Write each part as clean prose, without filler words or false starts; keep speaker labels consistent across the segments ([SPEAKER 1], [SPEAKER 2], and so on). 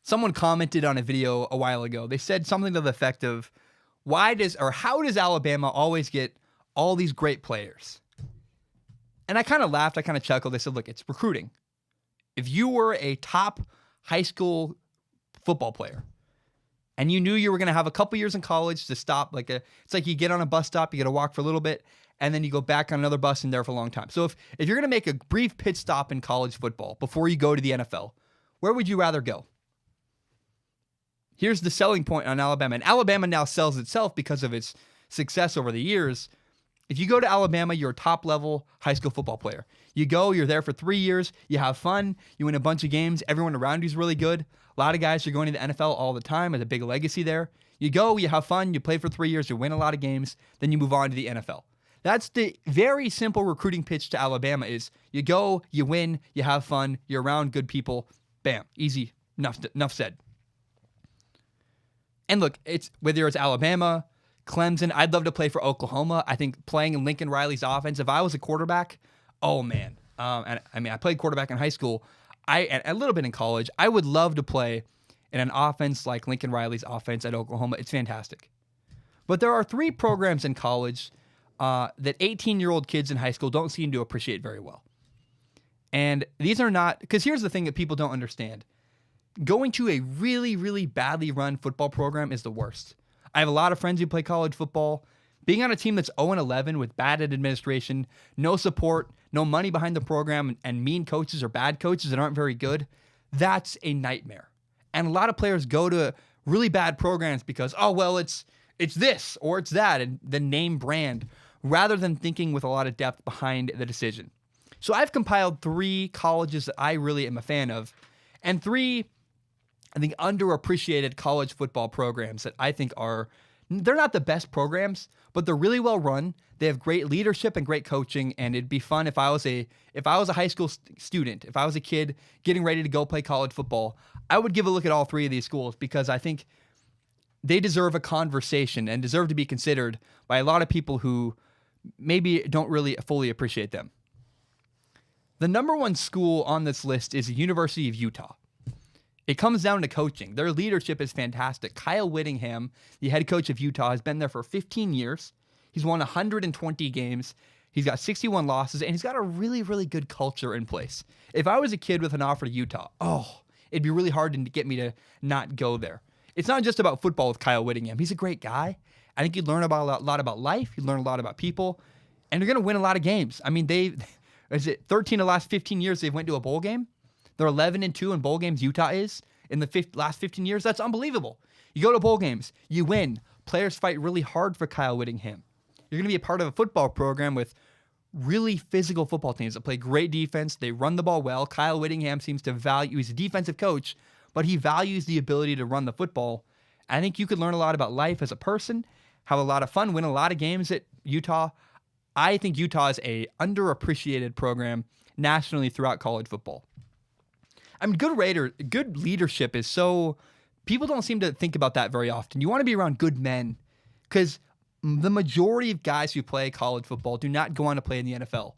[SPEAKER 1] someone commented on a video a while ago. They said something to the effect of, how does Alabama always get all these great players? And I kind of laughed. I kind of chuckled. They said, look, it's recruiting. If you were a top high school football player and you knew you were going to have a couple years in college to stop, it's like you get on a bus stop, you got to walk for a little bit, and then you go back on another bus and there for a long time. So if you're going to make a brief pit stop in college football before you go to the NFL, where would you rather go? Here's the selling point on Alabama. And Alabama now sells itself because of its success over the years. If you go to Alabama, you're a top-level high school football player. You go, you're there for 3 years, you have fun, you win a bunch of games, everyone around you is really good. A lot of guys are going to the NFL all the time, there's a big legacy there. You go, you have fun, you play for 3 years, you win a lot of games, then you move on to the NFL. That's the very simple recruiting pitch to Alabama is you go, you win, you have fun, you're around good people, bam, easy, enough said. And look, whether it's Alabama, Clemson, I'd love to play for Oklahoma. I think playing in Lincoln Riley's offense, if I was a quarterback, oh man. And I mean, I played quarterback in high school, and a little bit in college. I would love to play in an offense like Lincoln Riley's offense at Oklahoma. It's fantastic. But there are 3 programs in college that 18-year-old kids in high school don't seem to appreciate very well. And these are not, because here's the thing that people don't understand. Going to a really, really badly run football program is the worst. I have a lot of friends who play college football. Being on a team that's 0-11 with bad administration, no support, no money behind the program, and mean coaches or bad coaches that aren't very good, that's a nightmare. And a lot of players go to really bad programs because, oh, well, it's this or it's that, and the name brand, rather than thinking with a lot of depth behind the decision. So I've compiled 3 colleges that I really am a fan of, and 3, I think, underappreciated college football programs that I think they're not the best programs, but they're really well run. They have great leadership and great coaching, and it'd be fun if I was a high school student, if I was a kid getting ready to go play college football, I would give a look at all 3 of these schools because I think they deserve a conversation and deserve to be considered by a lot of people who maybe don't really fully appreciate them. The number 1 school on this list is the University of Utah. It comes down to coaching. Their leadership is fantastic. Kyle Whittingham, the head coach of Utah, has been there for 15 years. He's won 120 games. He's got 61 losses, and he's got a really, really good culture in place. If I was a kid with an offer to Utah, it'd be really hard to get me to not go there. It's not just about football with Kyle Whittingham. He's a great guy. I think you'd learn a lot about life. You'd learn a lot about people, and you're going to win a lot of games. I mean, 13 of the last 15 years they've went to a bowl game? They're 11-2 in bowl games, Utah is, in the last 15 years. That's unbelievable. You go to bowl games, you win. Players fight really hard for Kyle Whittingham. You're going to be a part of a football program with really physical football teams that play great defense. They run the ball well. Kyle Whittingham seems to value, he's a defensive coach, but he values the ability to run the football. I think you could learn a lot about life as a person, have a lot of fun, win a lot of games at Utah. I think Utah is a underappreciated program nationally throughout college football. I mean, good leadership is so, people don't seem to think about that very often. You want to be around good men because the majority of guys who play college football do not go on to play in the NFL.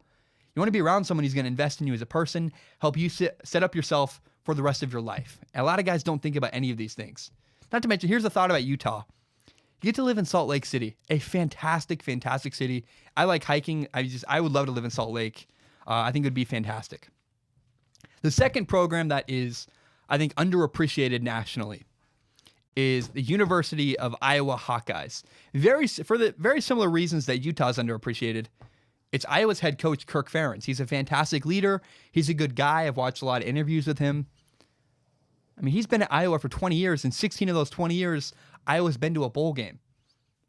[SPEAKER 1] You want to be around someone who's going to invest in you as a person, help you set up yourself for the rest of your life. And a lot of guys don't think about any of these things. Not to mention, here's a thought about Utah. You get to live in Salt Lake City, a fantastic, fantastic city. I like hiking. I would love to live in Salt Lake. I think it would be fantastic. The second program that is, I think, underappreciated nationally is the University of Iowa Hawkeyes. For the very similar reasons that Utah's underappreciated, it's Iowa's head coach, Kirk Ferentz. He's a fantastic leader. He's a good guy. I've watched a lot of interviews with him. I mean, he's been at Iowa for 20 years, and 16 of those 20 years, Iowa's been to a bowl game.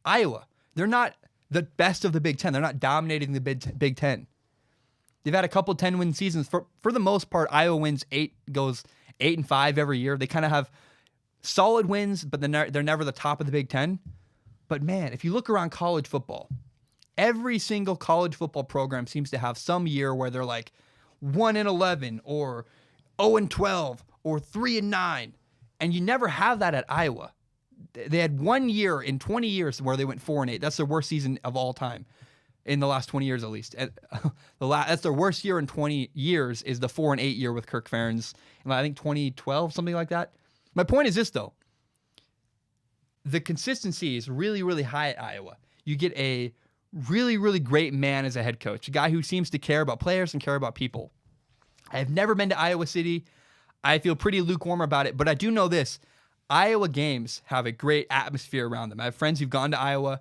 [SPEAKER 1] Iowa, they're not the best of the Big Ten. They're not dominating the Big Ten. They've had a couple 10-win seasons. For the most part, Iowa goes 8-5 every year. They kind of have solid wins, but they're never the top of the Big Ten. But man, if you look around college football, every single college football program seems to have some year where they're like 1-11 or 0-12 or 3-9, and you never have that at Iowa. They had 1 year in 20 years where they went 4-8. That's their worst season of all time. In the last 20 years, at least. That's their worst year in 20 years is the 4-8 year with Kirk Ferentz. I think 2012, something like that. My point is this, though. The consistency is really, really high at Iowa. You get a really, really great man as a head coach, a guy who seems to care about players and care about people. I have never been to Iowa City. I feel pretty lukewarm about it, but I do know this. Iowa games have a great atmosphere around them. I have friends who've gone to Iowa.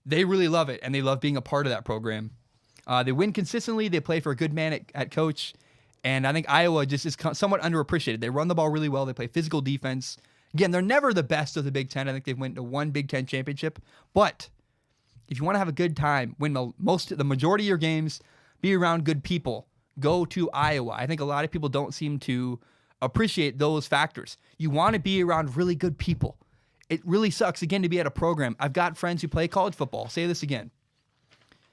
[SPEAKER 1] They really love it, and they love being a part of that program. They win consistently. They play for a good man at coach, and I think Iowa just is somewhat underappreciated. They run the ball really well. They play physical defense. Again, they're never the best of the Big Ten. I think they've went to one Big Ten championship, but if you want to have a good time, win the majority of your games, be around good people, go to Iowa. I think a lot of people don't seem to appreciate those factors. You want to be around really good people. It really sucks, again, to be at a program. I've got friends who play college football. I'll say this again.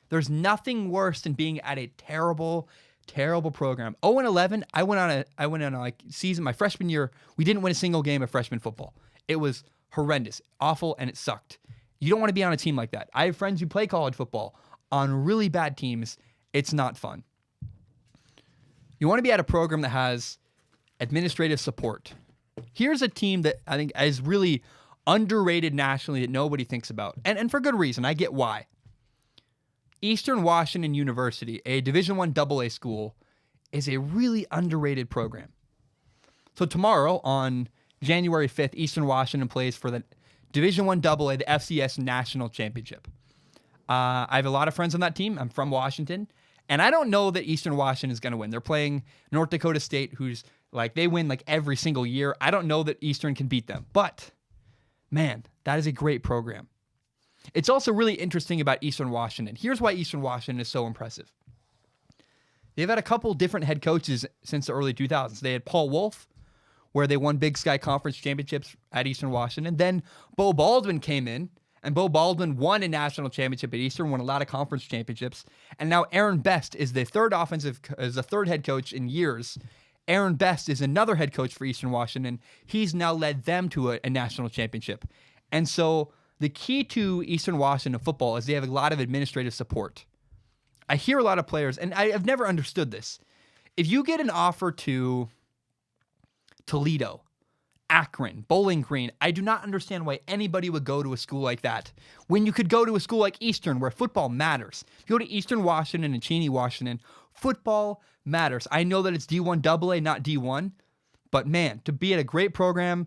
[SPEAKER 1] There's nothing worse than being at a terrible, terrible program. 0-11, I went on a season, my freshman year, we didn't win a single game of freshman football. It was horrendous, awful, and it sucked. You don't want to be on a team like that. I have friends who play college football on really bad teams. It's not fun. You want to be at a program that has administrative support. Here's a team that I think is really underrated nationally that nobody thinks about. And for good reason. I get why. Eastern Washington University, a Division I AA school, is a really underrated program. So tomorrow on January 5th, Eastern Washington plays for the Division I AA, the FCS National Championship. I have a lot of friends on that team. I'm from Washington. And I don't know that Eastern Washington is going to win. They're playing North Dakota State, who's they win every single year. I don't know that Eastern can beat them. But, man, that is a great program. It's also really interesting about Eastern Washington. Here's why Eastern Washington is so impressive. They've had a couple different head coaches since the early 2000s. They had Paul Wolf, where they won Big Sky Conference championships at Eastern Washington. Then Bo Baldwin came in, and Bo Baldwin won a national championship at Eastern, won a lot of conference championships. And now Aaron Best is the third head coach in years. Aaron Best is another head coach for Eastern Washington. He's now led them to a national championship. And so the key to Eastern Washington football is they have a lot of administrative support. I hear a lot of players, and I've never understood this. If you get an offer to Toledo, Akron, Bowling Green, I do not understand why anybody would go to a school like that when you could go to a school like Eastern where football matters. If you go to Eastern Washington and Cheney, Washington, football matters. I know that it's D1 AA, not D1, but man, to be at a great program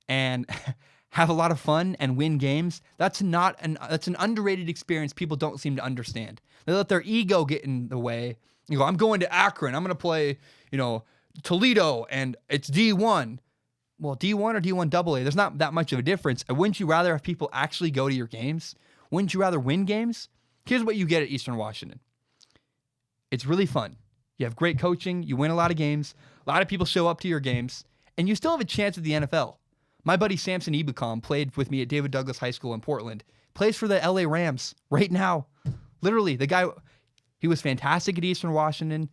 [SPEAKER 1] and have a lot of fun and win games, that's an underrated experience people don't seem to understand. They let their ego get in the way. You go, I'm going to Akron. I'm going to play, Toledo, and it's D1. Well, D1 or D1 AA, there's not that much of a difference. Wouldn't you rather have people actually go to your games? Wouldn't you rather win games? Here's what you get at Eastern Washington. It's really fun. You have great coaching. You win a lot of games. A lot of people show up to your games, and you still have a chance at the NFL. My buddy Samson Ebukam played with me at David Douglas High School in Portland. Plays for the LA Rams right now. Literally, the guy, he was fantastic at Eastern Washington,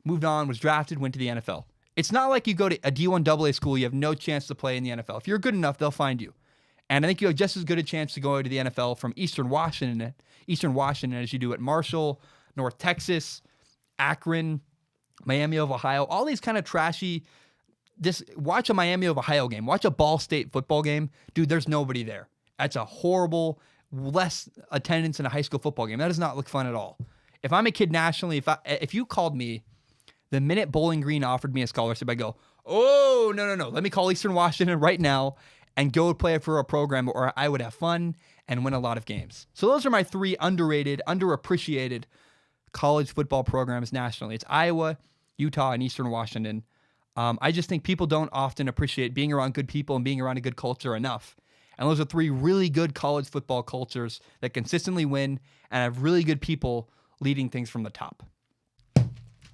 [SPEAKER 1] moved on, was drafted, went to the NFL. It's not like you go to a D1 AA school, you have no chance to play in the NFL. If you're good enough, they'll find you. And I think you have just as good a chance to go to the NFL from Eastern Washington as you do at Marshall, North Texas, Akron, Miami of Ohio, all these kind of trashy. Watch a Miami of Ohio game. Watch a Ball State football game. Dude, there's nobody there. That's a horrible, less attendance in a high school football game. That does not look fun at all. If I'm a kid nationally, if you called me the minute Bowling Green offered me a scholarship, I go, oh, no. Let me call Eastern Washington right now and go play for a program where I would have fun and win a lot of games. So those are my three underrated, underappreciated college football programs nationally. It's Iowa, Utah, and Eastern Washington. I just think people don't often appreciate being around good people and being around a good culture enough. And those are three really good college football cultures that consistently win and have really good people leading things from the top.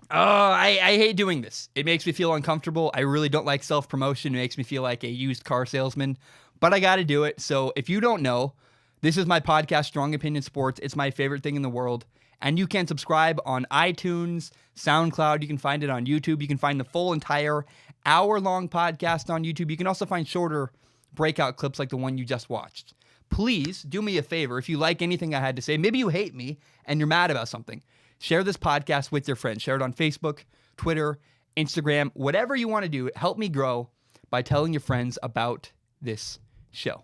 [SPEAKER 1] Oh, I hate doing this. It makes me feel uncomfortable. I really don't like self-promotion. It makes me feel like a used car salesman, but I got to do it. So if you don't know, this is my podcast, Strong Opinion Sports. It's my favorite thing in the world. And you can subscribe on iTunes, SoundCloud. You can find it on YouTube. You can find the full entire hour-long podcast on YouTube. You can also find shorter breakout clips like the one you just watched. Please do me a favor. If you like anything I had to say, maybe you hate me and you're mad about something, share this podcast with your friends. Share it on Facebook, Twitter, Instagram, whatever you want to do. Help me grow. by telling your friends about this show.